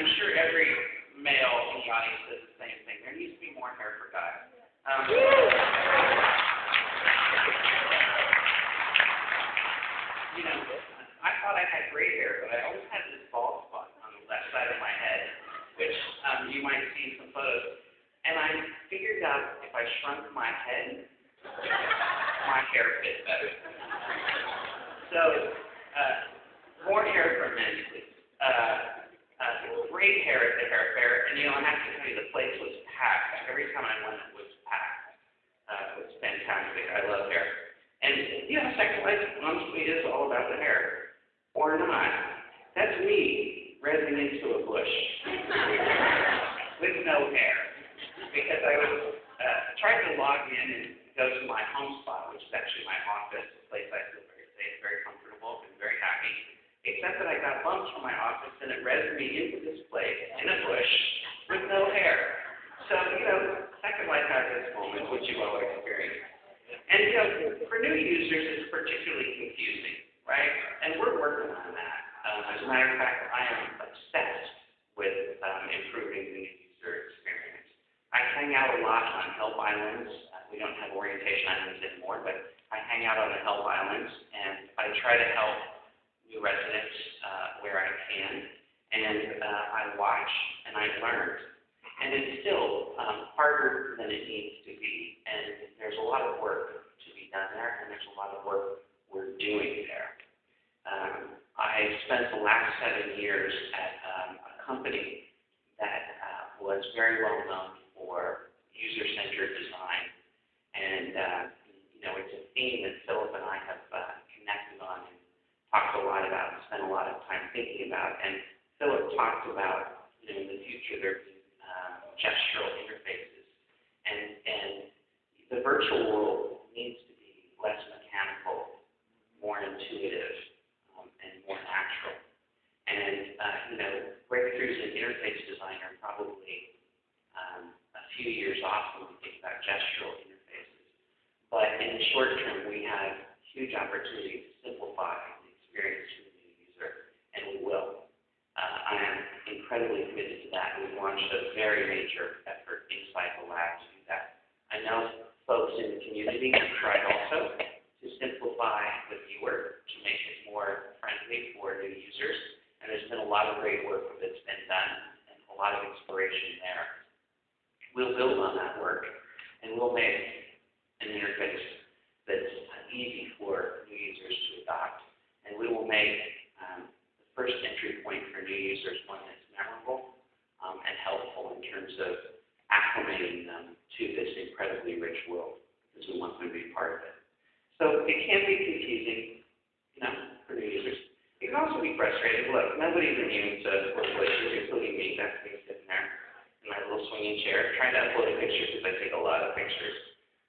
I'm sure every male in the audience says the same thing. There needs to be more hair for guys. You know, I thought I had gray hair, but I always had this bald spot on the left side of my head, which you might see in some photos. And I figured out if I shrunk my head, my hair fit better. So, more hair for men, please. Great hair at the hair fair, and I have to tell you, the place was packed. Every time I went, it was packed. It was fantastic. I love hair. And, Second Life honestly is all about the hair. Or not. That's me rezzing into a bush with no hair. Because I was trying to log in and go to my home spot, which is actually my office, a place I feel very safe, very comfortable, and very happy. Except that I got bumps from my office, and it rezzed me into this place in a bush with no hair. So, Second Life has this moment, which you all experienced. And, for new users, it's particularly confusing, right? And we're working on that. As a matter of fact, I am obsessed with improving the new user experience. I hang out a lot on help islands. We don't have orientation islands anymore, but I hang out on the help islands, and I try to help new residents where I can. And I watch and I learn. And it's still harder than it needs to be. And there's a lot of work to be done there, and there's a lot of work we're doing there. I spent the last 7 years at a company that was very well known for user-centered design. And, it's a theme that Philip and I have connected on and talked a lot about and spent a lot of time thinking about. And Philip talked about, in the future, there being gestural interfaces. And the virtual world needs to be less mechanical, more intuitive, and more natural. And, breakthroughs in interface design are probably a few years off when we think about gestural interfaces. But in the short term, we have huge opportunity to simplify the experience for the new user, and we will. I am incredibly committed to that. We've launched a very major effort inside the lab to do that. I know folks in the community have tried also to simplify the viewer, to make it more friendly for new users, and there's been a lot of great work that's been done and a lot of inspiration there. We'll build on that work, and we'll make an interface that's easy for new users to adopt, and we will make the first entry point for new users one that's memorable and helpful in terms of acclimating them to this incredibly rich world, because we want them to be part of it. So it can be confusing, for new users. It can also be frustrating. Look, nobody's immune to glitches, including me. That's me sitting there in my little swinging chair, trying to upload a picture because I take a lot of pictures.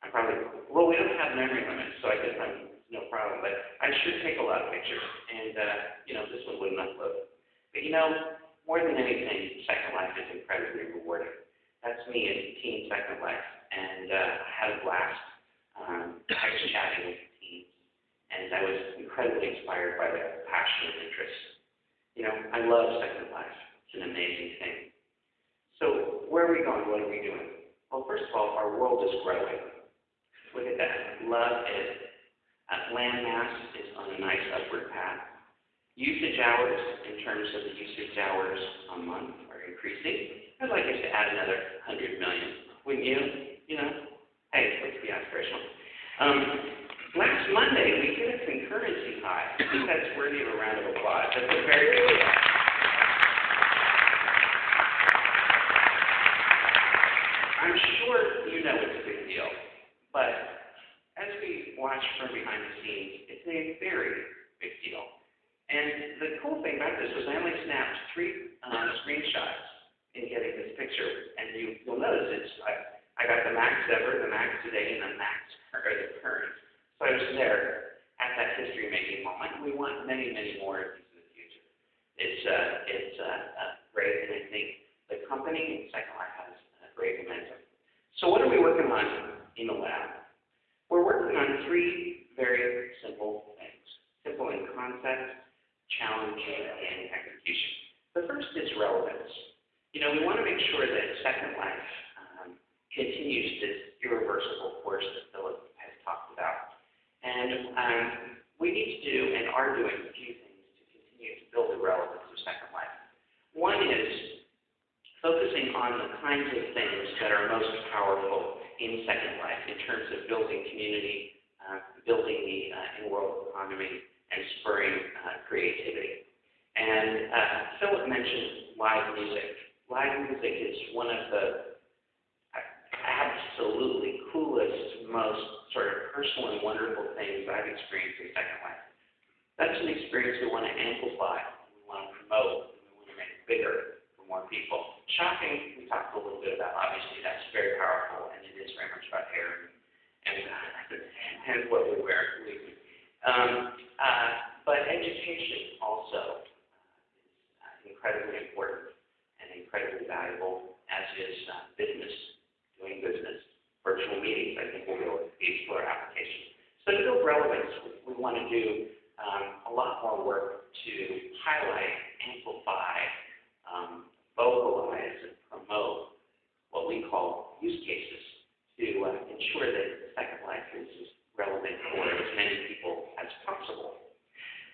We don't have memory limits, so I guess I'm no problem, but I should take a lot of pictures, and, this one wouldn't upload. But, more than anything, Second Life is incredibly rewarding. That's me as Team Second Life, and I had a blast. I was chatting with the team, and I was incredibly inspired by their passion and interest. I love Second Life. It's an amazing thing. So where are we going? What are we doing? Well, first of all, our world is growing. Look at that. Love it. Land mass is on a nice upward path. Usage hours, in terms of the usage hours a month, are increasing. I'd like us to add another 100 million. Wouldn't you? Hey, let's be aspirational. Last Monday, we hit a concurrency high. I think that's worthy of a round of applause. That's a very big deal. I'm sure you know it's a big deal, but as we watch from behind the scenes, it's a very big deal. And the cool thing about this was I only snapped 3 screenshots in getting this picture, and you'll notice I got the max ever, the max today, and the current. So I was there at that history-making moment. We want many, many more of these in the future. It's great, and I think the company and Second Life has great momentum. So what are we working on in the lab? We're working on 3 very simple things. Simple in concept, challenging in execution. The first is relevance. We want to make sure that Second Life continues this irreversible course that Philip has talked about. And we need to do and are doing a few things to continue to build the relevance of Second Life. One is focusing on the kinds of things that are most powerful in Second Life in terms of building community, building the in-world economy, and spurring creativity. And Philip mentioned live music. Live music is one of the absolutely coolest, most sort of personal and wonderful things I've experienced in Second Life. That's an experience we want to amplify, we want to promote, and we want to make bigger for more people. Shopping, we talked a little bit about. Obviously, that's very powerful, and it is very much about hair and what we wear. But education also is incredibly important and incredibly valuable, as is business, doing business. Virtual meetings, I think, will be able to explore applications. So to build relevance, we want to do a lot more work to highlight, amplify, vocalize, and promote what we call use cases to ensure that Second Life is as relevant for as many people as possible.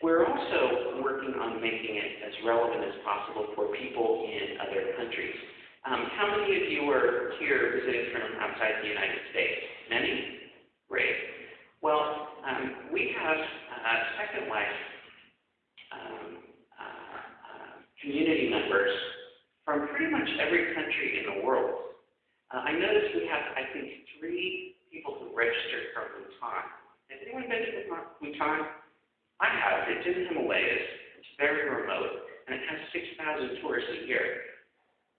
We're also working on making it as relevant as possible for people in other countries. How many of you are here visiting from outside the United States? Many? Great. Well, we have Second Life community members from pretty much every country in the world. I noticed we have, I think, 3 people who registered from Bhutan. Has anyone been to Bhutan? I have. It's in the Himalayas. It's very remote, and it has 6,000 tourists a year.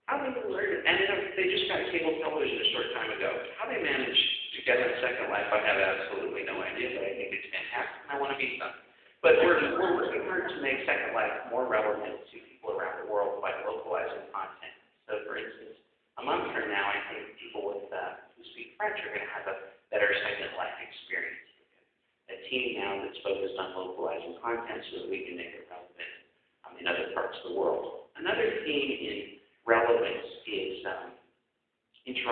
How they learn it? And they just got cable television a short time ago. How they manage to get on Second Life, I have absolutely no idea, but I think it's fantastic, and I want to meet them. But we're working hard to make Second Life more relevant to people around the world by localizing content. So, for instance, a month from now, I think people who speak French are going to have a better Second Life experience. A team now that's focused on localizing content so that we can make it relevant in other parts of the world. Another theme in relevance is